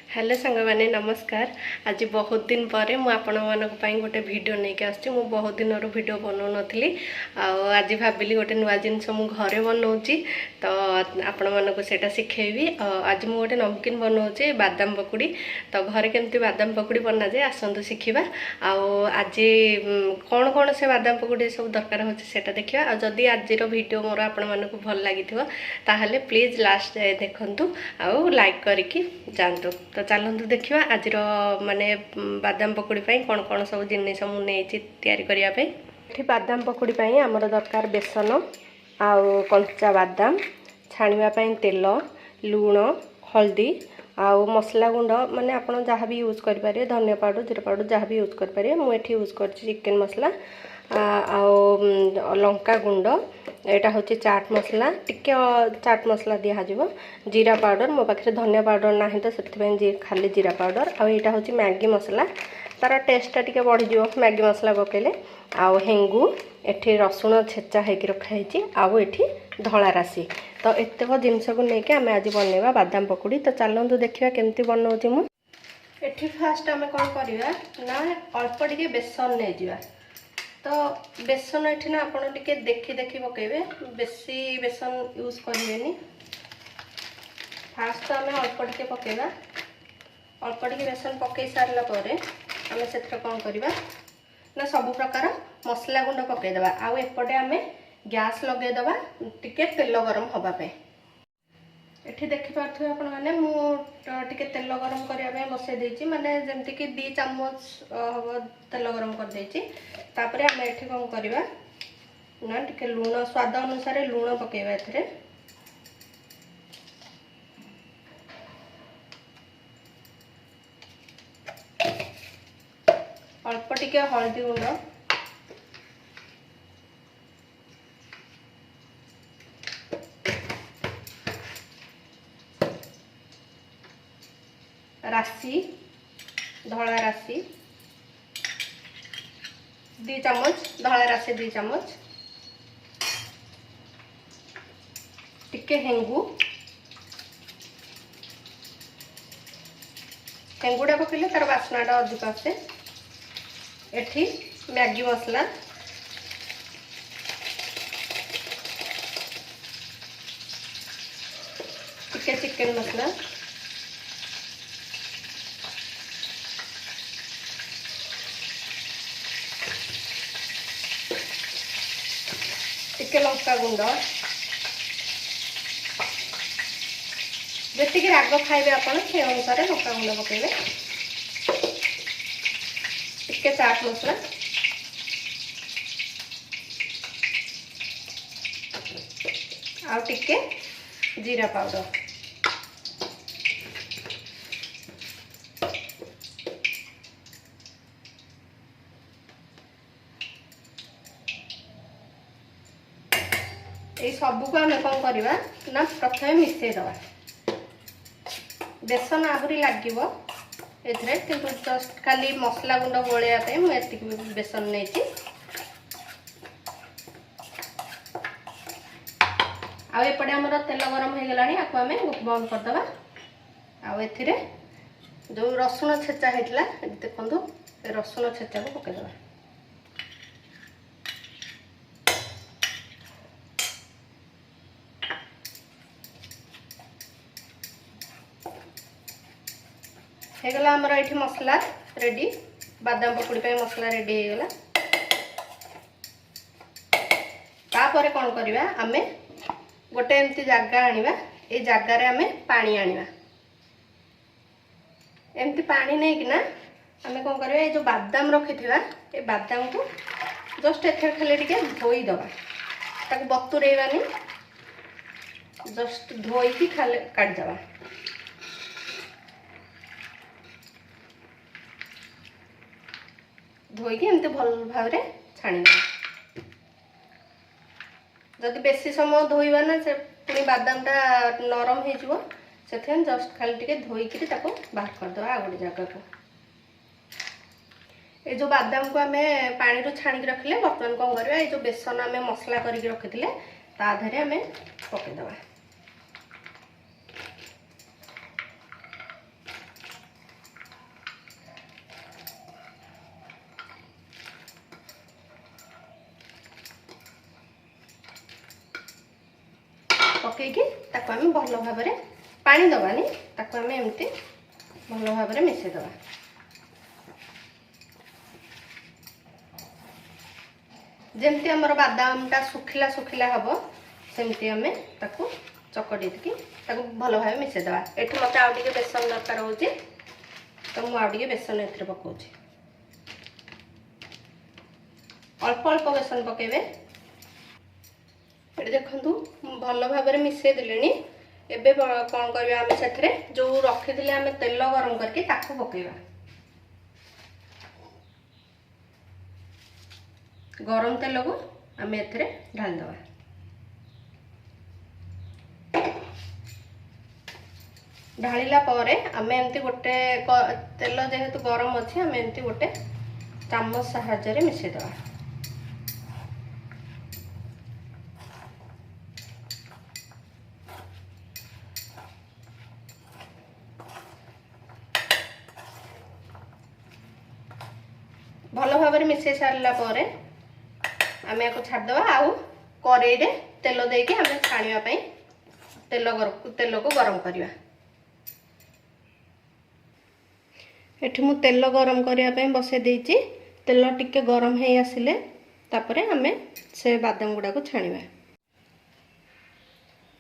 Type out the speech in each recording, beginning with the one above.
Hello सांग मैंने नमस्कार। आज बहुत दिन पर मुझे गोटे वीडियो नहीं आसची। मु बहुत दिन वीडियो बनाऊ नी आज भाविली गोटे नुआ जिनस मु घरे बनाऊँगी तो आपण मानक सेटा शिखेबी। आज मु गोटे नमकीन बनाऊँगी बादाम पकुड़ी। तो घरे केमती बादाम पकुड़ी बना जाए आसतु शिखा। आज कौन कौन से बादाम पकुड़ी सब दरकार होटा देखा। जदि आज वीडियो मोर आपण मानक भल लगी ताहले प्लीज लास्ट जाए देखंतु आउ लाइक करके जानतु। तो चलतु देखा आज माने बादाम पकुड़ी कौन कौन सब जिनिस मुझे तैयारी करने। बादाम पकुड़ी आमर दरकार बेसन आउ कंचा बादाम छाणवाई तेल लुण हल्दी आउ मसला गुंड माने आपन जहाँ भी यूज करें धनिया पाउडर जीरा पाउडर जहाँ भी यूज करें। मुझे यूज कर चिकेन मसला आउ लंका गुंड एटा हूँ चाट मसला टिके चाट मसला दिहब जीरा पाउडर मो पाखे धनिया पाउडर ना तो से खाली जीरा पाउडर आउ यहाँ हूँ मैगी मसला तार टेस्टा टिके बढ़ीज मैगी मसला पकेले आउ हेंगू एठी रसुण छेचा होकर रखाई आउ एठी धला राशि। तो एतक जिनस को लेकिन आम आज बनवा बादाम पकुड़ी। तो चलतु देखा केमती बनाऊँगी मु। एठी फास्ट आम कौन करवा ना अल्प टिके बेसन नहीं जा। तो बेसन ये ना आपड़ टे देखी देखी पकेबे बेसी बेसन यूज करें। फास्ट तो आम अल्प टे पकेबा अल्प टे बेसन पकई सारा आम से कौन करवा ना सब प्रकार मसला गुंड पकईदे आउ एपटे आम गैस लगेदबा टिके तेल गरम हवापे। एठी देखि पार्थु आपण माने मु टिके तेल गरम करबा बसै देछि माने जेमति कि 2 चम्मच हबो तेल गरम कर देछि। तापरे हम एठी कोन करबा ना टिके लूण स्वाद अनुसार लूण पकेबा एथरे अल्प टिके हल्दी गुंड राशि धला राशि 2 चम्मच धला राशि 2 चम्मच टिके हेंगू हेंगुड़ा पकड़े तार बास्नाटा अधिक आसे। एठी मैगी मसला टिके चिकेन मसला टिके लंका गुंड जी राग खाइबे आपन से अनुसार लंका गुंड पकेबे टिके चाट मसला आउ टिके जीरा पाउडर ये सब को आम कौन करवा ना प्रथम मिसई दवा बेसन आहरी लगे किंतु जस्ट खाली मसला गुंड गोलिया मुझे बेसन नहीं आउपटे आमर तेल गरम हो गला आपको आम बंद करदे आउ ए जो रसुण छेचा होता देखो रसुण छेचा को पकईदे होगला आमर ये मसला रेडी बादाम पकुड़ी पे मसला रेडी होगला। तापर कौन करवा आम गोटे एमती जगह आनिबा ए जगार आम पानी आनिबा एमती पानी नहीं कि ना आम कौन करवा ये जो बादाम रखी ए बादाम को जस्ट एथर खाली टिके धोई दबा ताको बतुरेबानी जस्ट धोई खाली काटदबा धोईकी एमती भल भाव छाणी जदि बेसी समय धोइबा ना से पुणी बादामटा नरम हो जस्ट खाली टिके धोईकी बाहर करदे आ गोटे जगह को। ये जो बादाम को आम पानी रू छाणी रखिले बर्तमान कौन करवा ये जो बेसन आम मसला करके रखी ता देहरे आम पकईदे पकईकि ताको आम भल भाव पानी दबानी ताको आम एमती भल भाव मिसेदबा। जमती आमर बादामटा सुखिला सुखिला हम सेमती आम ताको चकटी भल भाव मिसेदबा। एठू मत आउ टिके बेसन दरकार हो तो मुझे आउ टिके बेसन ए पकाऊँ अल्प अल्प बेसन पकेबे। ये देखु भल भाव मिसई देले एबे कौन करबा आम से जो रखी आम तेल गरम करके ताकू पकेबा। गरम तेल को आम एथरे ढाल दवा। ढालिला परे आम एमती गोटे तेल जेहेतु गरम अच्छे आम एमती गोटे चामच साहाय्य मिसई दवा। भल भाव मिसई सारा पर आम या छाड़दवा। आउ कड़े तेल देके आम छाणीवाई तेल को गरम करवा। एठी मु तेल गरम करने बसई देती। तेल टिके गरम हो आसिले तापरे आम से बादाम गुड़ा को छाणीवा।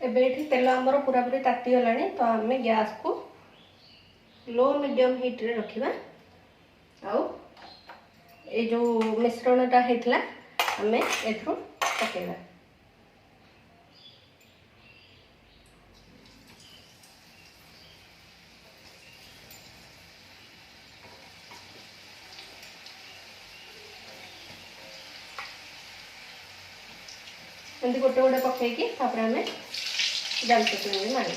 एबे एठी तेल आमर पूरा पूरी ताती गलानी तो आम गैस को लो मीडियम हीट रे रखिबा। आउ ये जो मिश्रणटा होता आम एथु पकेबा। एमती गोटे गोटे पकईकि आम जाल चटनी मार।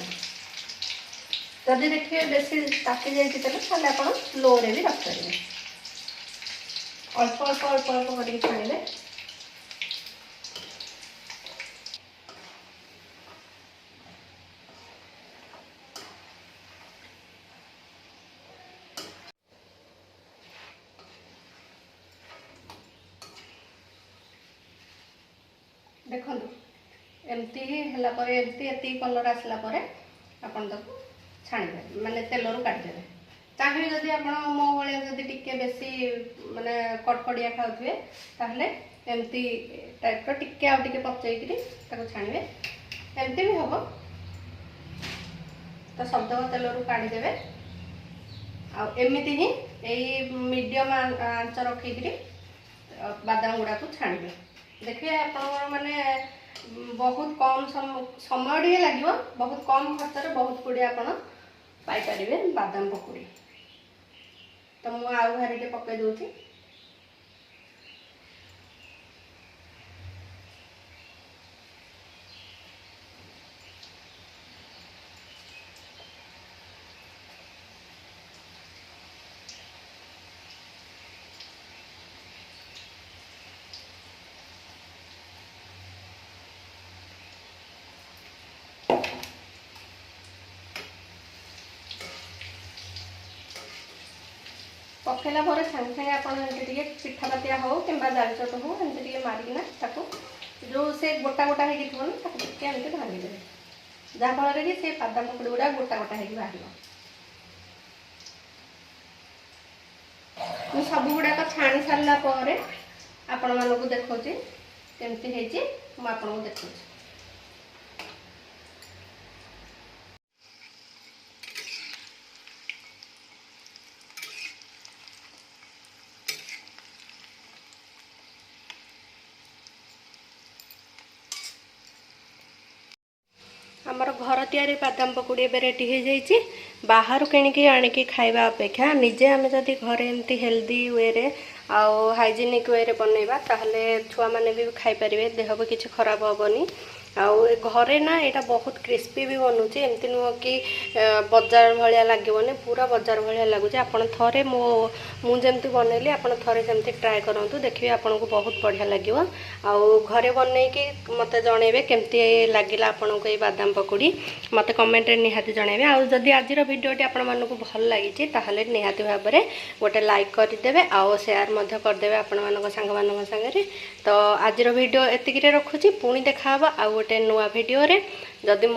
जदि देखिए बेसी ताकि जाइए आप लो रे भी रखिपारे। अल्प अल्प अल्प अल्प करके छाणिबे। देखो एमती है एमती कलर आसला आपन ताको छाणीबे माने तेल रू काढिदेबे। चाहिए जदि आप मो भाया जदि टिके बेसी माने कड़कड़िया खाऊे ताहले एमती टाइप टिके आउ टिके पचईकरी ताको छाणीबे। एमती भी हम तो सब तेल रू काढ़ीदेवे। आमती ही यही मीडियम आंच रखिकी बादाम गुड़ा को छाणीबे। देखिए आप माने बहुत कम समय टे लगे बहुत कम खर्च बहुत गुड़े आप पाइपर बादाम पकौड़ी। तो मुझे आउ भारी टे पकई दूसरी। पकेला पर सागे सागे आपटे पिठापातिया हो कि जालचट हो एमती मारिकिना ताको जो से गोटा गोटा हो एमती भांगीदे जहाँफल कि से बादाम पकड़ी गुड़ा गोटा गोटा हो बाहर। मुझे सब गुड़ाक छाणी सारा पर आपण मानक देखा केमती आपको देखा। आमर घर तैयारी बादाम पकौड़ी ए रेडी हो जाइए। बाहर किणिकी आणिकी खाइबा अपेक्षा निजे आम जदि घरे एमती हेल्दी वे रे आउ हाइजेनिक वे रे बनैबा ताहले छुआ माने भी खाई परिबे। देह भी किसी खराब हेनी। आउ घरे ना यहाँ बहुत क्रिस्पी भी बनूची एमती नुह कि बजार भाया लगे पूरा बजार भाया लगुच। आपड़ थे मुझे बनैली आप थे जमी ट्राए करूँ देखिए आपन को बहुत बढ़िया लगे। आउ घरे बनईकि मत जनइबे केमती लगिला आपन को ये बादाम पकौड़ी मत कमेंट निहाती जनइबे। आउ जदि आज भिडियोटी आपण मानक भल लगी ताहले निहाती भाव में गोटे लाइक करदे आउ सेयार करदे आपण मान सांगे। तो आज भिडियो एतिक रखुची पुणी देखा आ गोटे नुआ भिडियो रे जदि